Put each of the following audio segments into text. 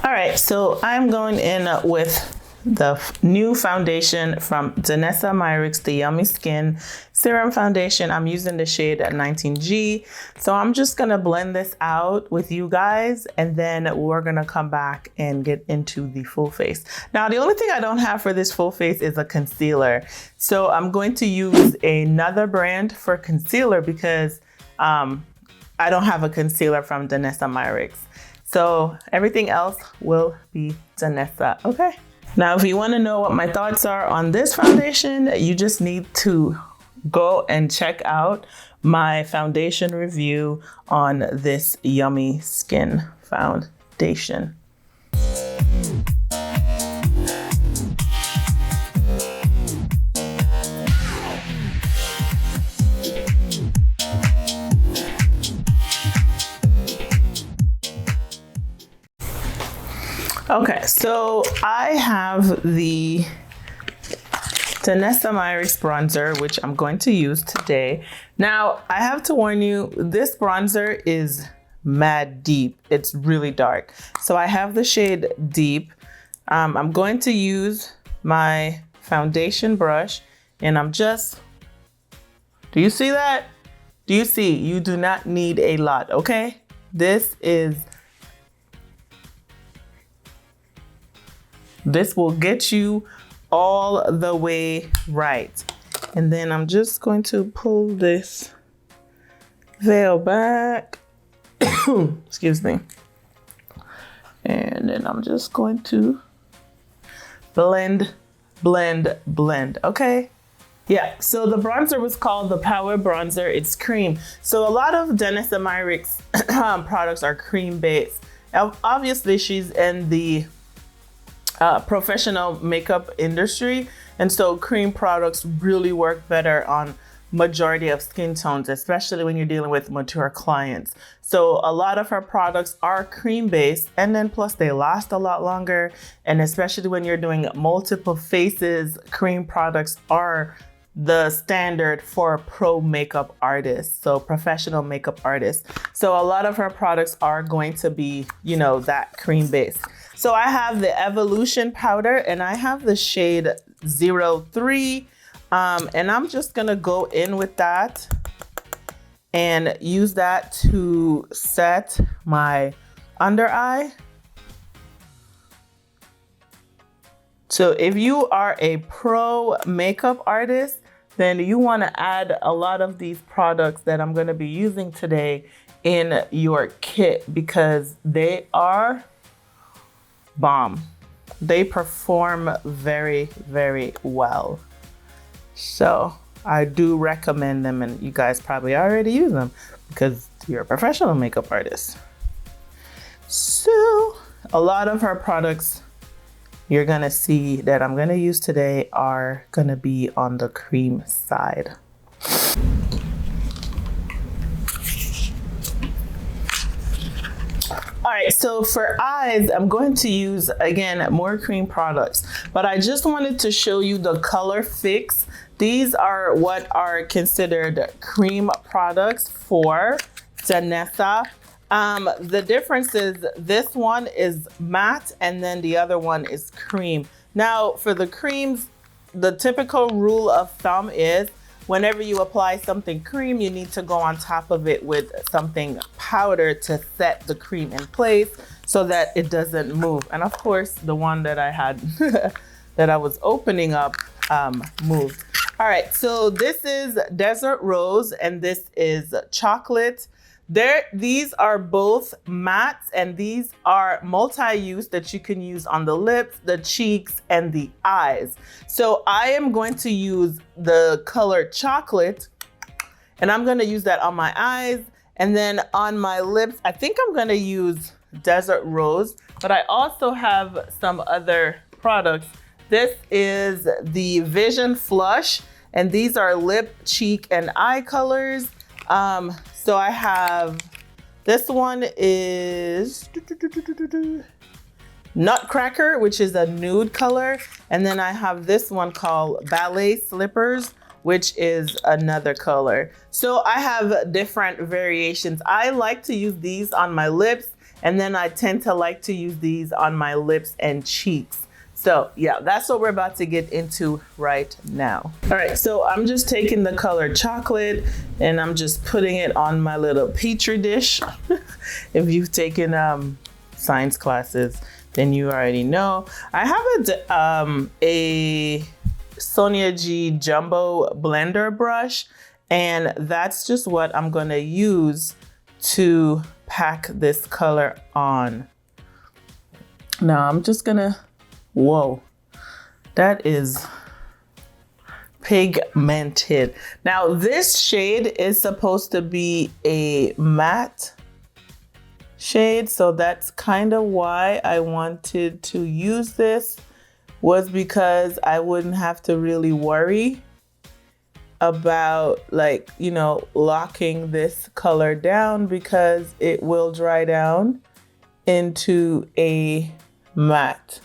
All right, so I'm going in with the new foundation from Danessa Myricks, the Yummy Skin Serum Foundation. I'm using the shade 19G. So I'm just gonna blend this out with you guys, and then we're gonna come back and get into the full face. Now, the only thing I don't have for this full face is a concealer. So I'm going to use another brand for concealer because I don't have a concealer from Danessa Myricks. So everything else will be Danessa, okay? Now, if you wanna know what my thoughts are on this foundation, you just need to go and check out my foundation review on this Yummy Skin foundation. Okay, so I have the Danessa Myricks bronzer, which I'm going to use today. Now, I have to warn you, this bronzer is mad deep. It's really dark. So I have the shade Deep. I'm going to use my foundation brush, and I'm just, do you see that? Do you see? You do not need a lot, okay? This will get you all the way right. And then I'm just going to pull this veil back. Excuse me. And then I'm just going to blend, blend, blend, okay? Yeah, so the bronzer was called the Power Bronzer. It's cream. So a lot of Danessa Myricks products are cream based. Obviously, she's in the professional makeup industry, and so cream products really work better on majority of skin tones, especially when you're dealing with mature clients. So a lot of her products are cream based, and then plus they last a lot longer, and especially when you're doing multiple faces, cream products are the standard for pro makeup artists, so professional makeup artists. So a lot of her products are going to be, you know, that cream based. So I have the Evolution powder, and I have the shade 03. And I'm just gonna go in with that and use that to set my under eye. So if you are a pro makeup artist, then you wanna add a lot of these products that I'm gonna be using today in your kit because they are bomb. They perform very, very well. So I do recommend them, and you guys probably already use them because you're a professional makeup artist. So a lot of her products you're gonna see that I'm gonna use today are gonna be on the cream side. All right, so for eyes, I'm going to use, again, more cream products, but I just wanted to show you the COLORFIX. These are what are considered cream products for Danessa. The difference is this one is matte and then the other one is cream. Now, for the creams, the typical rule of thumb is whenever you apply something cream, you need to go on top of it with something powder to set the cream in place so that it doesn't move. And of course, the one that I had that I was opening up moved. All right, so this is Desert Rose and this is Chocolate. These are both mattes, and these are multi-use that you can use on the lips, the cheeks, and the eyes. So I am going to use the color Chocolate, and I'm gonna use that on my eyes, and then on my lips, I think I'm gonna use Desert Rose, but I also have some other products. This is the Vision Flush, and these are lip, cheek, and eye colors. So I have, this one is Nutcracker, which is a nude color. And then I have this one called Ballet Slippers, which is another color. So I have different variations. I like to use these on my lips And then I tend to like to use these on my lips and cheeks. So yeah, that's what we're about to get into right now. All right, so I'm just taking the color chocolate and I'm just putting it on my little petri dish. If you've taken science classes, then you already know. I have a Sonia G Jumbo blender brush, and that's just what I'm gonna use to pack this color on. Now I'm just gonna, whoa, that is pigmented. Now this shade is supposed to be a matte shade, so that's kind of why I wanted to use this, was because I wouldn't have to really worry about, like, you know, locking this color down, because it will dry down into a matte.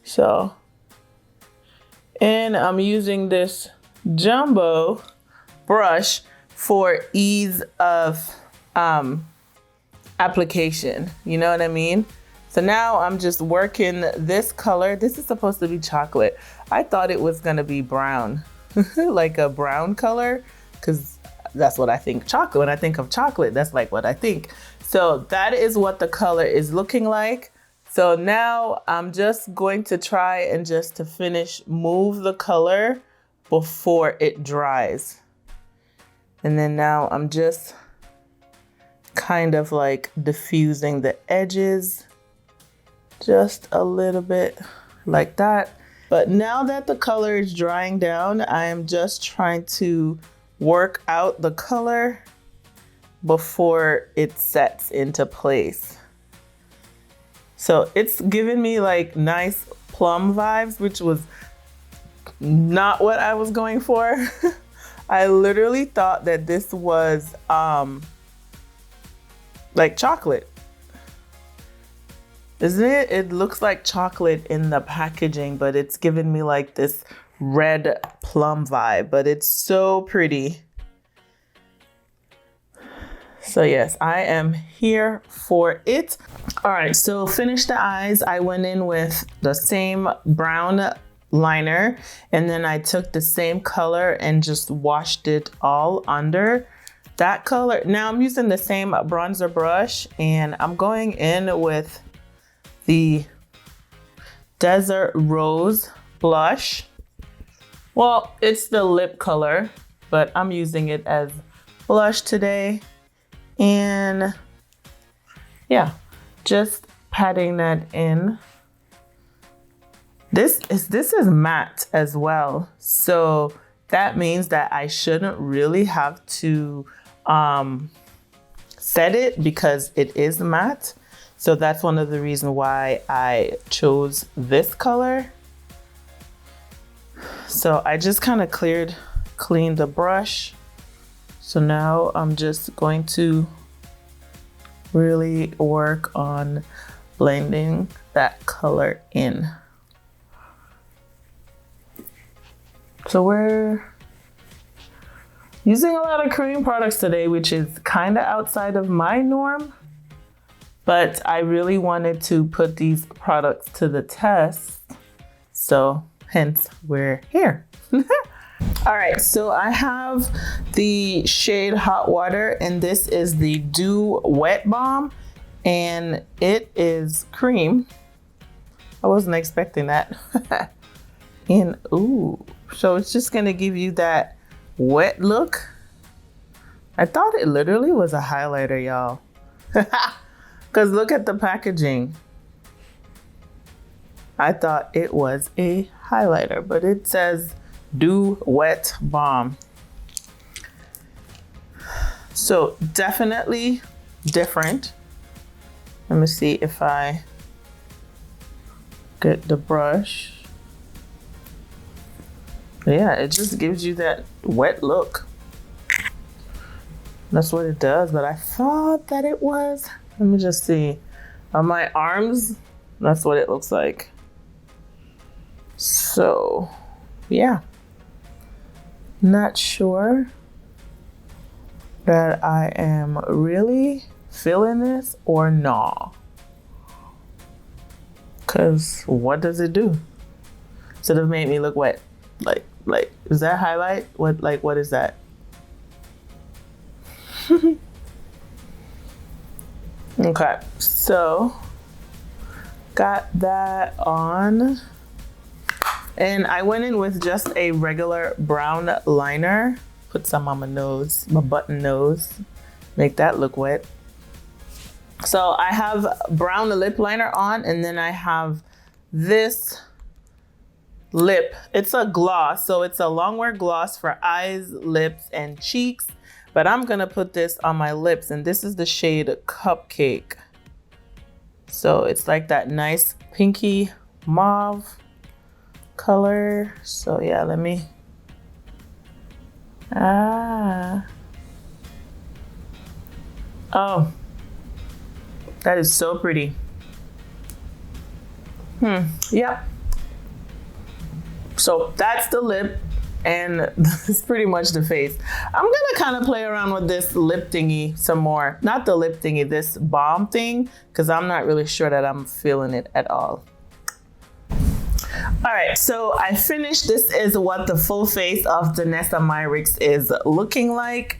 So, and I'm using this jumbo brush for ease of application, you know what I mean? So now I'm just working this color. This is supposed to be chocolate. I thought it was gonna be brown, like a brown color, because that's what I think chocolate. When I think of chocolate, that's like what I think. So that is what the color is looking like. So now I'm just going to try and just to finish move the color before it dries. And then now I'm just kind of like diffusing the edges just a little bit like that. But now that the color is drying down, I am just trying to work out the color before it sets into place. So it's giving me like nice plum vibes, which was not what I was going for. I literally thought that this was like chocolate. Isn't it? It looks like chocolate in the packaging, but it's giving me like this red plum vibe, but it's so pretty. So yes, I am here for it. All right, so finish the eyes. I went in with the same brown liner, and then I took the same color and just washed it all under that color. Now I'm using the same bronzer brush, and I'm going in with the Desert Rose blush. Well, it's the lip color, but I'm using it as blush today. And yeah, just patting that in. This is matte as well. So that means that I shouldn't really have to set it, because it is matte. So that's one of the reasons why I chose this color. So I just kind of cleaned the brush. So now I'm just going to really work on blending that color in. So we're using a lot of cream products today, which is kind of outside of my norm. But I really wanted to put these products to the test, so hence we're here. All right, so I have the shade Hot Water, and this is the Dew Wet Balm, and it is cream. I wasn't expecting that. And ooh, so it's just gonna give you that wet look. I thought it literally was a highlighter, y'all. Because look at the packaging. I thought it was a highlighter, but it says Dew Wet Balm. So definitely different. Let me see if I get the brush. Yeah, it just gives you that wet look. That's what it does, but I thought that it was. Let me just see. On my arms, that's what it looks like. So, yeah. Not sure that I am really feeling this or no? Cause what does it do? Instead of make me look wet. Like, is that highlight? What is that? Okay, so got that on. And I went in with just a regular brown liner. Put some on my nose, my button nose. Make that look wet. So I have brown lip liner on, and then I have this lip. It's a gloss, so it's a longwear gloss for eyes, lips, and cheeks. But I'm gonna put this on my lips, and this is the shade Cupcake. So it's like that nice pinky mauve color. So yeah, let me, oh, that is so pretty. Yep. So that's the lip, and this is pretty much the face. I'm gonna kind of play around with this lip thingy some more. Not the lip thingy, this balm thing, because I'm not really sure that I'm feeling it at all. All right, so I finished. This is what the full face of Danessa Myricks is looking like.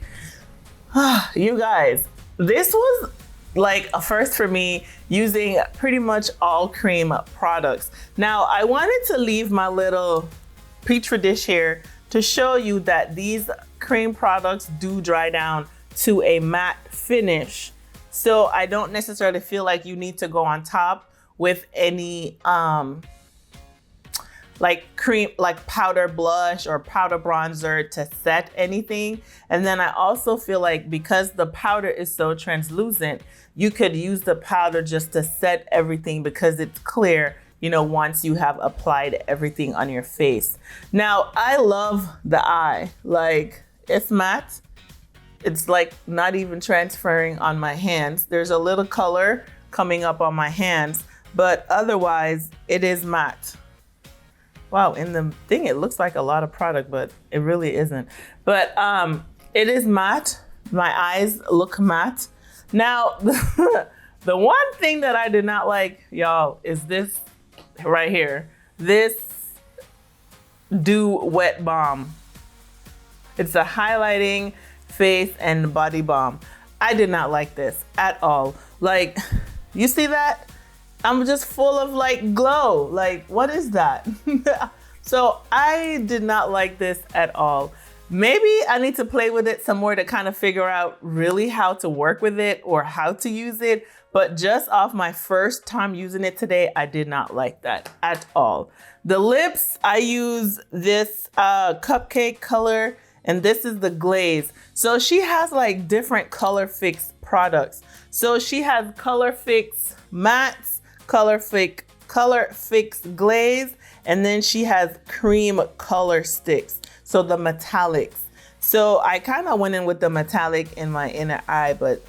You guys, this was like a first for me, using pretty much all cream products. Now, I wanted to leave my little petri dish here to show you that these cream products do dry down to a matte finish. So I don't necessarily feel like you need to go on top with any like cream, like powder blush or powder bronzer to set anything. And then I also feel like because the powder is so translucent, you could use the powder just to set everything because it's clear, you know, once you have applied everything on your face. Now, I love the eye. Like, it's matte. It's like not even transferring on my hands. There's a little color coming up on my hands, but otherwise it is matte. Wow, in the thing, it looks like a lot of product, but it really isn't. But it is matte. My eyes look matte. Now, the one thing that I did not like, y'all, is this right here. This Dew Wet Balm. It's a highlighting face and body balm. I did not like this at all. Like, you see that? I'm just full of like glow. Like, what is that? So I did not like this at all. Maybe I need to play with it some more to kind of figure out really how to work with it or how to use it. But just off my first time using it today, I did not like that at all. The lips, I use this Cupcake color, and this is the glaze. So she has like different COLORFIX products. So she has COLORFIX mattes, COLORFIX glaze, and then she has cream color sticks. So the metallics. So I kind of went in with the metallic in my inner eye, but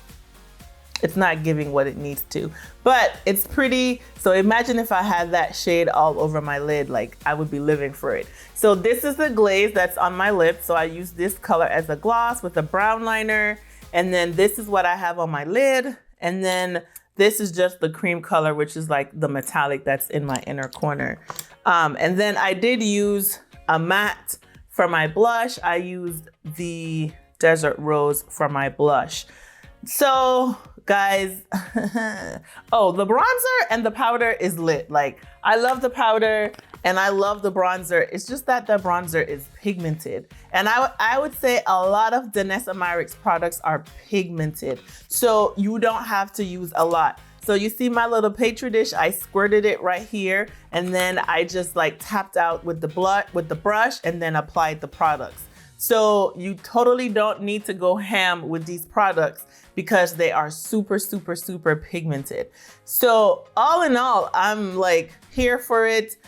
it's not giving what it needs to. But it's pretty. So imagine if I had that shade all over my lid, like I would be living for it. So this is the glaze that's on my lips. So I use this color as a gloss with a brown liner. And then this is what I have on my lid. And then this is just the cream color, which is like the metallic that's in my inner corner. And then I did use a matte for my blush. I used the Desert Rose for my blush. So guys, oh, the bronzer and the powder is lit. Like, I love the powder and I love the bronzer. It's just that the bronzer is pigmented. And I would say a lot of Danessa Myricks products are pigmented. So you don't have to use a lot. So you see my little petri dish, I squirted it right here. And then I just like tapped out with the brush and then applied the products. So you totally don't need to go ham with these products because they are super, super, super pigmented. So all in all, I'm like here for it.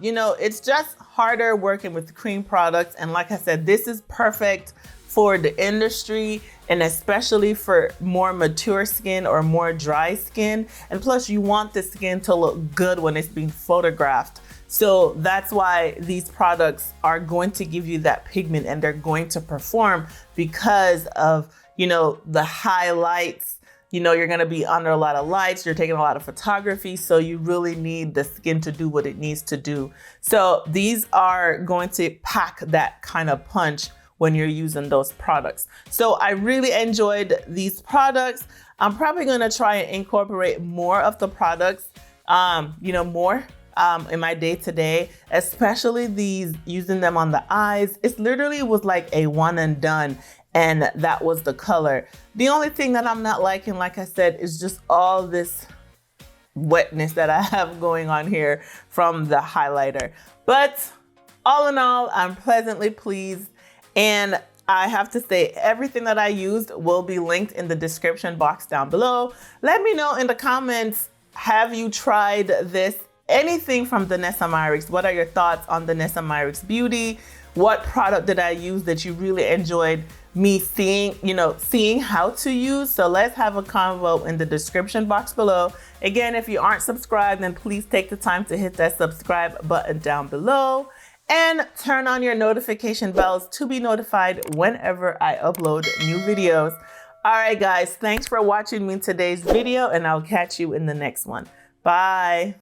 You know, it's just harder working with cream products. And like I said, this is perfect for the industry and especially for more mature skin or more dry skin. And plus you want the skin to look good when it's being photographed. So that's why these products are going to give you that pigment and they're going to perform because of, you know, the highlights, you know, you're gonna be under a lot of lights, you're taking a lot of photography, so you really need the skin to do what it needs to do. So these are going to pack that kind of punch when you're using those products. So I really enjoyed these products. I'm probably gonna try and incorporate more of the products, you know, more in my day-to-day, especially these, using them on the eyes. It literally was like a one and done, and that was the color. The only thing that I'm not liking, like I said, is just all this wetness that I have going on here from the highlighter. But all in all, I'm pleasantly pleased. And I have to say, everything that I used will be linked in the description box down below. Let me know in the comments, have you tried this? Anything from Danessa Myricks? What are your thoughts on Danessa Myricks Beauty? What product did I use that you really enjoyed me seeing, you know, seeing how to use? So let's have a convo in the description box below. Again, if you aren't subscribed, then please take the time to hit that subscribe button down below and turn on your notification bells to be notified whenever I upload new videos. All right, guys, thanks for watching me in today's video, and I'll catch you in the next one. Bye.